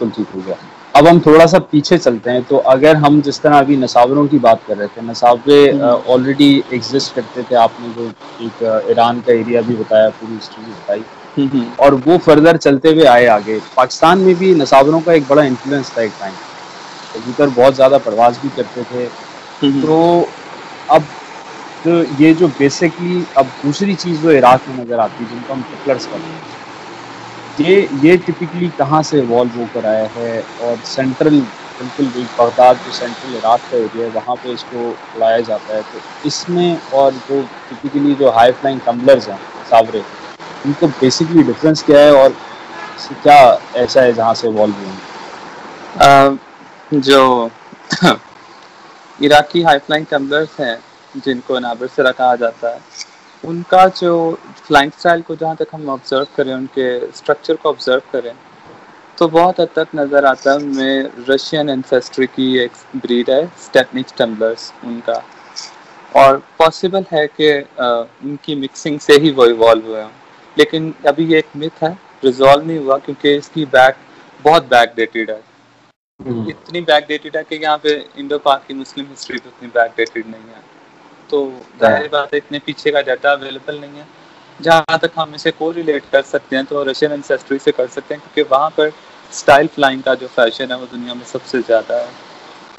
بالکل ٹھیک ہو گیا. اب ہم تھوڑا سا پیچھے چلتے ہیں. تو اگر ہم جس طرح ابھی نصابروں کی بات کر رہے تھے, نصابے آلریڈی ایگزسٹ کرتے تھے. آپ نے جو ایک ایران کا ایریا بھی بتایا, پوری ہسٹری بھی بتائی, اور وہ فردر چلتے ہوئے آئے آگے. پاکستان میں بھی نصابروں کا ایک بڑا انفلوئنس تھا ایک ٹائم. کبوتر بہت زیادہ پرواز بھی کرتے تھے. تو اب یہ جو بیسکلی اب دوسری چیز جو عراق میں نظر آتی ہے, جن کو ہم ٹپلرس کہتے ہیں, یہ ٹپکلی کہاں سے ایوالو ہو کر آیا ہے؟ اور سینٹرل بالکل بغداد جو سینٹرل عراق کا ایریا ہے وہاں پہ اس کو اڑایا جاتا ہے. تو اس میں اور جو ٹپکلی جو ہائی فلائنگ ٹمبلرز ہیں نصابرے, ان کو بیسکلی ڈفرینس کیا ہے اور کیا ایسا ہے جہاں سے ایوالو ہوئے ہیں؟ جو عراقی ہائی فلائنگ ٹمبلرز ہیں جن کو نابر سرا کہا جاتا ہے, ان کا جو فلائنگ سٹائل کو جہاں تک ہم آبزرو کریں, ان کے اسٹرکچر کو آبزرو کریں, تو بہت حد تک نظر آتا ہے ان میں رشین اینسیسٹری کی ایک بریڈ ہے, اسٹیپنک ٹمبلرز ان کا. اور پاسبل ہے کہ ان کی مکسنگ سے ہی وہ ایوالو ہوئے ہوں, لیکن ابھی یہ ایک متھ ہے, ریزالو نہیں ہوا, کیونکہ اس کی بہت بیک ڈیٹڈ ہے. اتنی بیک ڈیٹڈ ہے کہ یہاں پہ انڈو پاک کی مسلم ہسٹری تو اتنی بیک ڈیٹڈ نہیں ہے. تو ظاہر بات ہے اتنے پیچھے کا ڈاٹا اویلیبل نہیں ہے. جہاں تک ہم اسے کو ریلیٹ کر سکتے ہیں تو رشین اینسیسٹری سے کر سکتے ہیں, کیونکہ وہاں پر اسٹائل فلائنگ کا جو فیشن ہے وہ دنیا میں سب سے زیادہ ہے.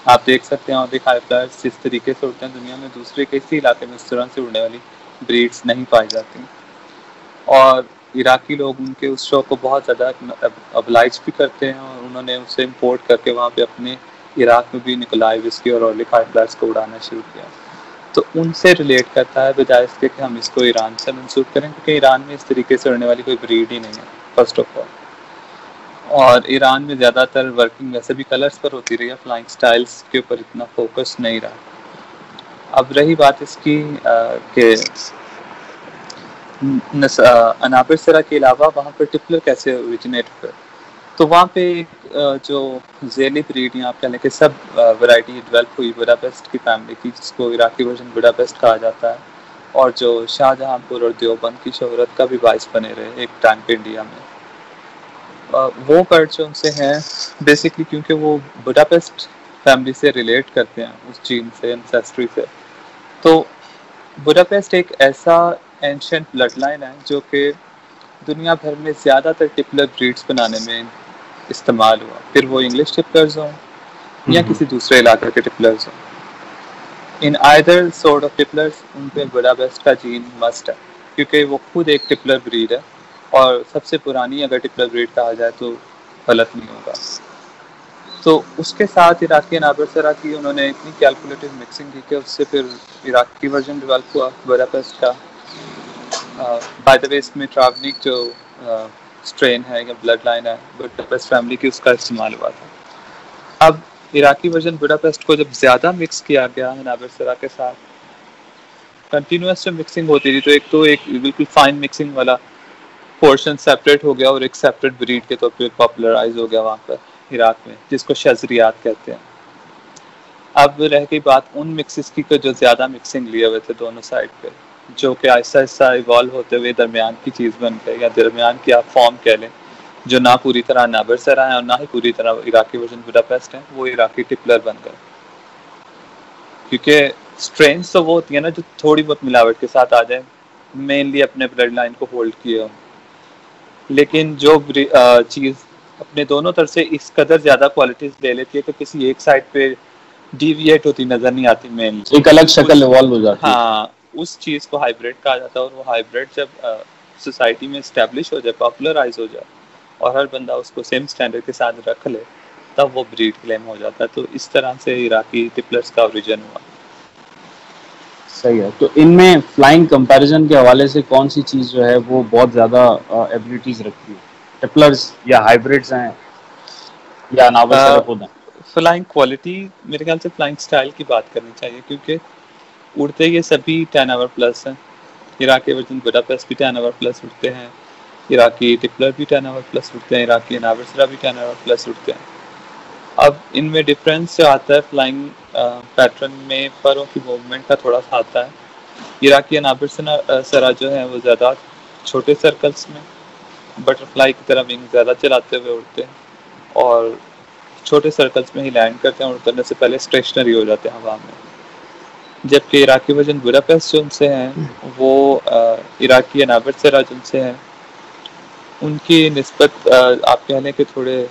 آپ دیکھ سکتے ہیں اور ہائی فلائرز جس طریقے سے اڑتے ہیں, دنیا میں دوسرے کسی علاقے میں اس طرح سے اڑنے والی بریڈز نہیں پائی جاتی. اور عراقی لوگ ان کے اس شو کو بہت زیادہ ابلائج بھی کرتے ہیں, اور انہوں نے اسے امپورٹ کر کے وہاں پہ اپنے عراق میں بھی نکلائے وسکی اور ہائی فلائرز کو اڑانا شروع کیا. تو ان سے ریلیٹ کرتا ہے بجائے اس کے کہ ہم اس کو ایران سے منسوخ کریں, کیونکہ ایران میں اس طریقے سے اڑنے والی کوئی بریڈ ہی نہیں ہے فرسٹ آف آل. اور ایران میں زیادہ تر ورکنگ ویسے بھی کلرز پر ہوتی رہی ہے, فلائنگ سٹائلز کے اوپر اتنا فوکس نہیں رہا. اب رہی بات اس کی کہ انابر سرا کے علاوہ وہاں پر ٹپلر کیسے اوریجنیٹ ہوئے, تو وہاں پہ جو ذیلی بریڈ یا آپ کہہ لیں کہ سب ورائٹی ڈیولپ ہوئی بڈاپیسٹ کی فیملی کی, جس کو عراقی ورژن بڈاپیسٹ کہا جاتا ہے, اور جو شاہجہاں پور اور دیوبند کی شہرت کا بھی باعث بنے رہے ایک ٹائم پہ انڈیا میں. وہ برڈ جو ان سے ہیں بیسکلی کیونکہ وہ بڈاپیسٹ فیملی سے ریلیٹ کرتے ہیں, اس جین سے اینسیسٹری سے. تو بڈاپیسٹ ایک ایسا اینشنٹ بلڈ لائن ہے جو کہ دنیا بھر میں زیادہ تر ٹپلر بریڈز بنانے میں استعمال ہوا, پھر وہ انگلش ٹپلرز ہوں یا کسی دوسرے علاقے کے ٹپلرز ہوں. ان آئدر سورٹ آف ٹپلرز ان پہ بڈاپیسٹ کا جین مسٹ ہے, کیونکہ وہ خود ایک ٹپلر بریڈ ہے, اور سب سے پرانی اگر ٹپلر بریڈ کہا جائے تو غلط نہیں ہوگا. تو اس کے ساتھ عراقی انابر سرا کی انہوں نے اتنی کیلکولیٹو مکسنگ کی کہ اس سے پھر عراقی ورژن ڈیولپ ہوا بڈاپیسٹ کا. بائی دا وے اس میں ٹراونک جو اسٹرین ہے یا بلڈ لائن ہے بڈاپیسٹ فیملی کی, اس کا استعمال ہوا تھا. اب عراقی ورژن بڈاپیسٹ کو جب زیادہ مکس کیا گیا انابر سرا کے ساتھ, کنٹینیوس جو مکسنگ ہوتی تھی, تو ایک بالکل فائن مکسنگ والا پورشن سیپریٹ ہو گیا اور ایک سیپریٹ بریڈ کے طور پہ پاپولرائز ہو گیا وہاں پر عراق میں, جس کو شذریات کہتے ہیں. اب رہ گئی بات ان مکسز کی جو زیادہ مکسنگ لیے ہوئے تھے دونوں سائڈ پہ, جو کہ آہستہ آہستہ ایوالو ہوتے ہوئے درمیان کی چیز بن گئے, یا درمیان کی آپ فارم کہہ لیں, جو نہ پوری طرح انابر سرا ہے اور نہ ہی پوری طرح عراقی ورژن بڈاپیسٹ ہیں, وہ عراقی ٹپلر بن گئے. کیونکہ اسٹرینس تو وہ ہوتی ہیں نا جو تھوڑی بہت ملاوٹ کے ساتھ آ جائیں, مینلی اپنے بلڈ لائن کو ہولڈ کیے ہوں, لیکن جو چیز اپنے دونوں طرف سے اس قدر زیادہ کوالٹیز لے لیتی ہے کہ کسی ایک سائڈ پہ ڈیویٹ ہوتی نظر نہیں آتی مین, ایک الگ شکل ایوالو ہو جاتی ہے. ہاں, اس چیز کو ہائیبریڈ کہا جاتا ہے. اور وہ ہائیبریڈ جب سوسائٹی میں اسٹیبلش ہو جائے, پاپولرائز ہو جائے, اور ہر بندہ اس کو سیم اسٹینڈرڈ کے ساتھ رکھ لے, تب وہ بریڈ کلیم ہو جاتا ہے. تو اس طرح سے عراقی ٹپلرز کا اوریجن ہوا. صحیح ہے. تو ان میں فلائنگ کمپیریزن کے حوالے سے کون سی چیز جو ہے وہ بہت زیادہ ایبلٹیز رکھتی ہے, ٹپلرز یا ہائیبریڈز ہیں یا انابر سرا خود ہیں؟ فلائنگ کوالٹی میرے خیال سے فلائنگ سٹائل کی بات کرنی چاہیے, کیونکہ اڑتے یہ سبھی 10 آور پلس ہیں. عراقی ورژن بڈاپیسٹ بھی 10 آور پلس اڑتے ہیں, عراقی ٹپلر بھی 10 آور پلس اڑتے ہیں, عراقی انابر سرا بھی 10 آور پلس اڑتے ہیں. اب ان میں ڈفرینس جو آتا ہے فلائنگ پیٹرن میں, پروں کی موومنٹ کا تھوڑا سا آتا ہے. عراقی انابر سرا جو ہے وہ زیادہ چھوٹے سرکلز میں بٹر فلائی کی طرح ونگ زیادہ چلاتے ہوئے اڑتے ہیں, اور چھوٹے سرکلز میں ہی لینڈ کرتے ہیں اور اترنے سے پہلے اسٹیشنری ہو جاتے ہیں ہوا میں. جبکہ عراقی ورژن بوڈاپیسٹ جو ان سے ہیں وہ عراقی انابرسرا جن سے ہیں ان کی نسبت آپ کہہ لیں کہ تھوڑے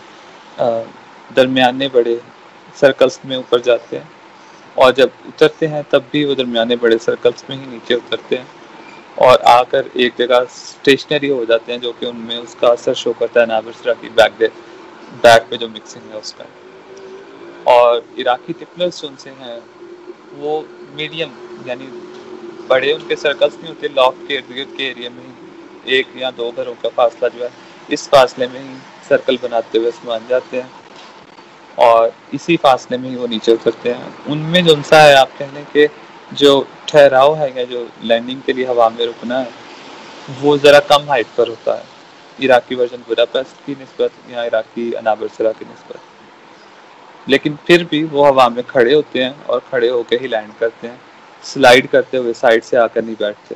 درمیانے بڑے سرکلز میں اوپر جاتے ہیں, اور جب اترتے ہیں تب بھی وہ درمیانے بڑے سرکلز میں ہی نیچے اترتے ہیں اور آ کر ایک جگہ اسٹیشنری ہو جاتے ہیں, جو کہ ان میں اس کا اثر شو کرتا ہے انابرسرا کی بیک پہ جو مکسنگ ہے اس میں. اور عراقی ٹپلرز جو ان سے ہیں وہ میڈیم یعنی بڑے ان کے سرکلز نہیں ہوتے, لاک کے ارد گرد کے ایریا میں ہی 1 یا 2 گھروں کا فاصلہ جو ہے اس فاصلے میں ہی سرکل بناتے ہوئے مان جاتے ہیں اور اسی فاصلے میں ہی وہ نیچے اترتے ہیں. ان میں جو سا ہے آپ کہہ لیں کہ جو ٹھہراؤ ہے یا جو لینڈنگ کے لیے ہوا میں رکنا ہے وہ ذرا کم ہائٹ پر ہوتا ہے عراقی ورژن بوڈاپیسٹ کی نسبت یا عراقی انابرسرا کی نسبت. لیکن پھر بھی وہ ہوا میں کھڑے ہوتے ہیں اور کھڑے ہو کے ہی لینڈ کرتے ہیں, سلائیڈ کرتے ہوئے سائڈ سے آ کر نہیں بیٹھتے.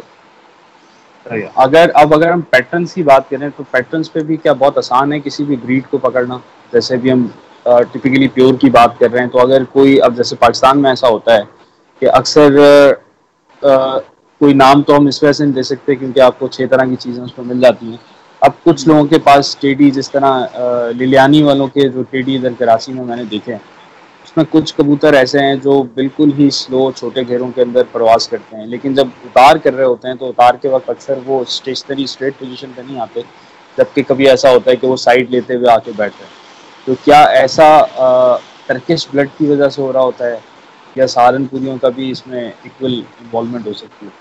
اگر ہم پیٹرنس کی بات کریں تو پیٹرنس پہ بھی کیا بہت آسان ہے کسی بھی بریڈ کو پکڑنا؟ جیسے بھی ہم ٹپیکلی پیور کی بات کر رہے ہیں تو اگر کوئی, اب جیسے پاکستان میں ایسا ہوتا ہے کہ اکثر کوئی نام تو ہم اس وجہ سے نہیں دے سکتے کیونکہ آپ کو 6 طرح کی چیزیں اس میں مل جاتی ہیں. اب کچھ لوگوں کے پاس ٹیڈی, جس طرح للیانی والوں کے جو ٹیڈی ادھر کراچی میں نے دیکھے ہیں, اس میں کچھ کبوتر ایسے ہیں جو بالکل ہی سلو چھوٹے گھیروں کے اندر پرواز کرتے ہیں, لیکن جب اتار کر رہے ہوتے ہیں تو اتار کے وقت اکثر وہ اسٹیشنری اسٹریٹ پوزیشن پہ نہیں آتے, جبکہ کبھی ایسا ہوتا ہے کہ وہ سائڈ لیتے ہوئے آ کے بیٹھتے ہیں. تو کیا ایسا ٹرکش بلڈ کی وجہ سے ہو رہا ہوتا ہے یا سہارنپوریوں کا بھی اس میں ایکول انوالومنٹ ہو سکتی ہے؟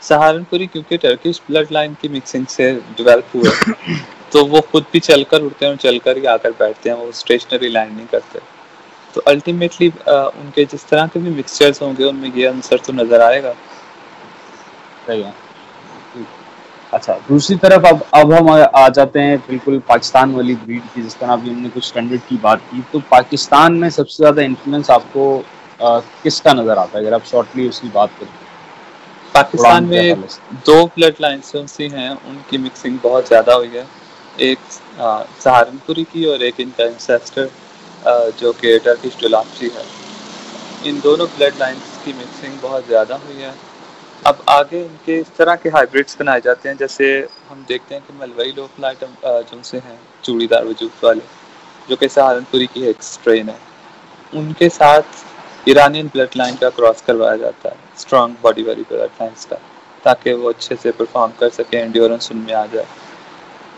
سہارنپوری کیونکہ ٹرکش بلڈ لائن کی مکسنگ سے ڈیولپ ہوئے تو وہ خود بھی چل کر اٹھتے ہیں اور چل کر ہی آ کر بیٹھتے ہیں, وہ اسٹیشنری لینڈ نہیں کرتے. تو الٹیمیٹلی ان کے جس طرح کے بھی مکسچرز ہوں گے ان میں یہ عنصر تو نظر آئے گا. صحیح ہے. اچھا, دوسری طرف اب ہم آ جاتے ہیں بالکل پاکستان والی بریڈ کی. جس طرح ابھی ہم نے کچھ اسٹینڈرڈ کی بات کی, تو پاکستان میں سب سے زیادہ انفلوئنس آپ کو کس کا نظر آتا ہے اگر آپ شارٹلی اس کی بات کریں؟ پاکستان میں 2 بلڈ لائنس ہیں, ان کی مکسنگ بہت زیادہ ہوئی ہے, ایک سہارنپوری کی اور ایک ان کا انسیسٹر جو کہ ٹرکش ڈولاپچی ہے. ان دونوں بلڈ لائنس کی مکسنگ بہت زیادہ ہوئی ہے. اب آگے ان کے اس طرح کے ہائیبرڈس بنائے جاتے ہیں, جیسے ہم دیکھتے ہیں کہ ملوئی لوکل آئٹم جو سے ہیں چوڑی دار وجود والے, جو کہ سہارنپوری کی ایک اسٹرین ہے, ان کے ساتھ ایرانین بلڈ لائن کا کراس کروایا جاتا ہے, اسٹرانگ باڈی والی بلڈ لائنس کا, تاکہ وہ اچھے سے پرفارم کر سکیں, انڈیورنس ان میں آ جائے.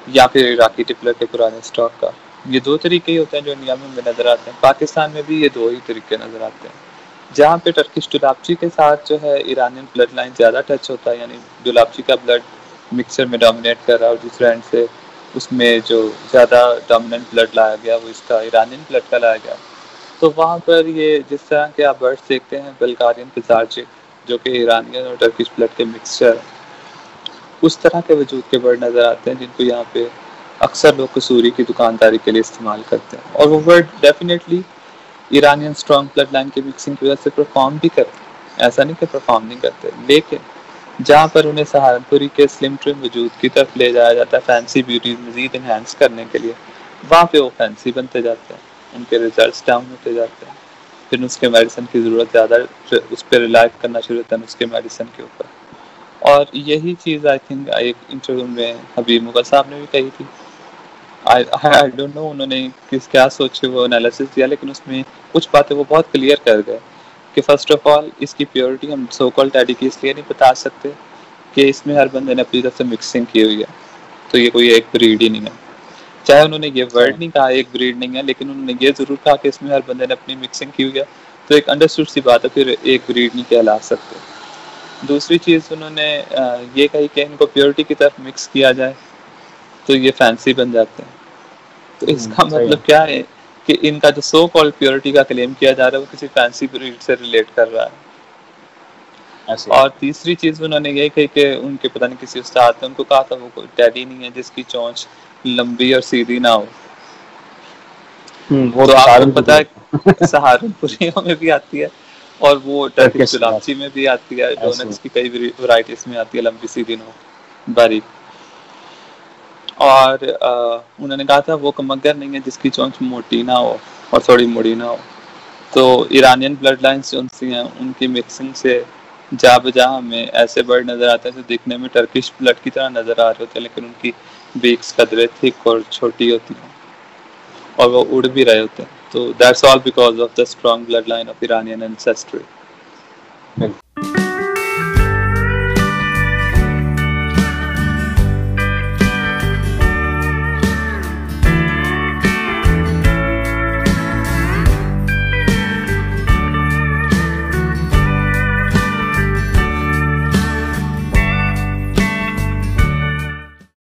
یا پھر عراقی ٹپلر کے پرانے اسٹاک کا. یہ 2 طریقے ہی ہوتے ہیں جو انڈیا میں نظر آتے ہیں. پاکستان میں بھی یہ 2 ہی طریقے نظر آتے ہیں, جہاں پہ ٹرکش ڈولاپچی کے ساتھ جو ہے ایرانین بلڈ لائن زیادہ ٹچ ہوتا ہے, یعنی ڈولاپچی کا بلڈ مکسر میں ڈومینیٹ کر رہا ہے, اور دوسرے اینڈ سے اس میں جو زیادہ ڈومیننٹ بلڈ لایا گیا وہ اس کا ایرانین بلڈ کا لایا گیا. تو وہاں پر یہ جس طرح کے آپ برڈس دیکھتے ہیں بلغارین پزارچک, جو کہ ایرانین اور ٹرکش بلڈ کے مکسچر, اس طرح کے وجود کے برڈ نظر آتے ہیں, جن کو یہاں پہ اکثر لوگ قصوری کی دکانداری کے لیے استعمال کرتے ہیں. اور وہ bird definitely Iranian strong bloodline کی مکسنگ کی وجہ سے پرفارم بھی کرتے ہیں, ایسا نہیں کہ پرفارم نہیں کرتے, لیکن جہاں پر انہیں سہارنپوری کے سلم ٹرم وجود کی طرف لے جایا جاتا ہے فینسی بیوٹی مزید انہینس کرنے کے لیے, وہاں پہ وہ فینسی بنتے جاتے ہیں, ان کے ریزلٹس ڈاؤن ہوتے جاتے ہیں. پھر اس کے میڈیسن کی ضرورت زیادہ, اس پہ ریلائی کرنا شروع ہوتا ہے اس کے میڈیسن کے اوپر. اور یہی چیز آئی تھنک ایک انٹرویو میں حبیب مغل صاحب نے بھی کہی تھی. I don't know انہوں نے کیا سوچ کے وہ انالیسس دیا, لیکن اس میں کچھ باتیں وہ بہت کلیئر کر گئے کہ فرسٹ آف آل اس کی پیورٹی ہم سو کال ٹیڈی کی اس لیے نہیں بتا سکتے کہ اس میں ہر بندے نے اپنی طرف سے مکسنگ کی ہوئی ہے, تو یہ کوئی ایک بریڈ ہی نہیں ہے. چاہے انہوں نے یہ ورڈ نہیں کہا ایک بریڈ نہیں ہے, لیکن انہوں نے یہ ضرور کہا کہ اس میں ہر بندے نے اپنی مکسنگ کی ہوئی ہے, تو ایک انڈرسٹوڈ سی بات ہے, پھر ایک بریڈ نہیں کہلا سکتے. دوسری چیز انہوں نے یہ کہی کہ ان کو پیورٹی کی طرف مکس کیا جائے تو یہ فینسی بن جاتے ہیں. تو اس کا صحیح مطلب کیا ہے کہ ان کا جو سو کال پیورٹی کا کلیم کیا جا رہا ہے وہ کسی فینسی بریڈ سے ریلیٹ کر رہا ہے. ایسے اور تیسری چیز انہوں نے یہ کہی کہ ان کے پتہ نہیں کسی استاد نے ان کو کہا تھا وہ کوئی ٹیڈی نہیں ہے جس کی چونچ لمبی اور سیدھی نہ ہو. وہ تو آپ کو پتا سہارنپور ہے سہارنپوریوں میں بھی آتی ہے اور وہ ٹرکش ڈولاپچی میں بھی آتی ہے, ایسے ڈونٹس کی کئی ورائٹیز میں آتی ہے, لمبی سیدھی نو باریک. اور انہوں نے کہا تھا وہ کمگر نہیں ہے جس کی چونچ موٹی نہ ہو اور تھوڑی مڑی نہ ہو. تو ایرانین بلڈ لائنس جو ہیں ان کی مکسنگ سے جا بجا ہمیں ایسے برڈ نظر آتے ہیں جو دیکھنے میں ٹرکش بلڈ کی طرح نظر آ رہے ہوتے ہیں لیکن ان کی بیکس قدرے تھک اور چھوٹی ہوتی ہیں اور وہ اڑ بھی رہے ہوتے ہیں. تو that's all because of the strong bloodline of Iranian Ancestry.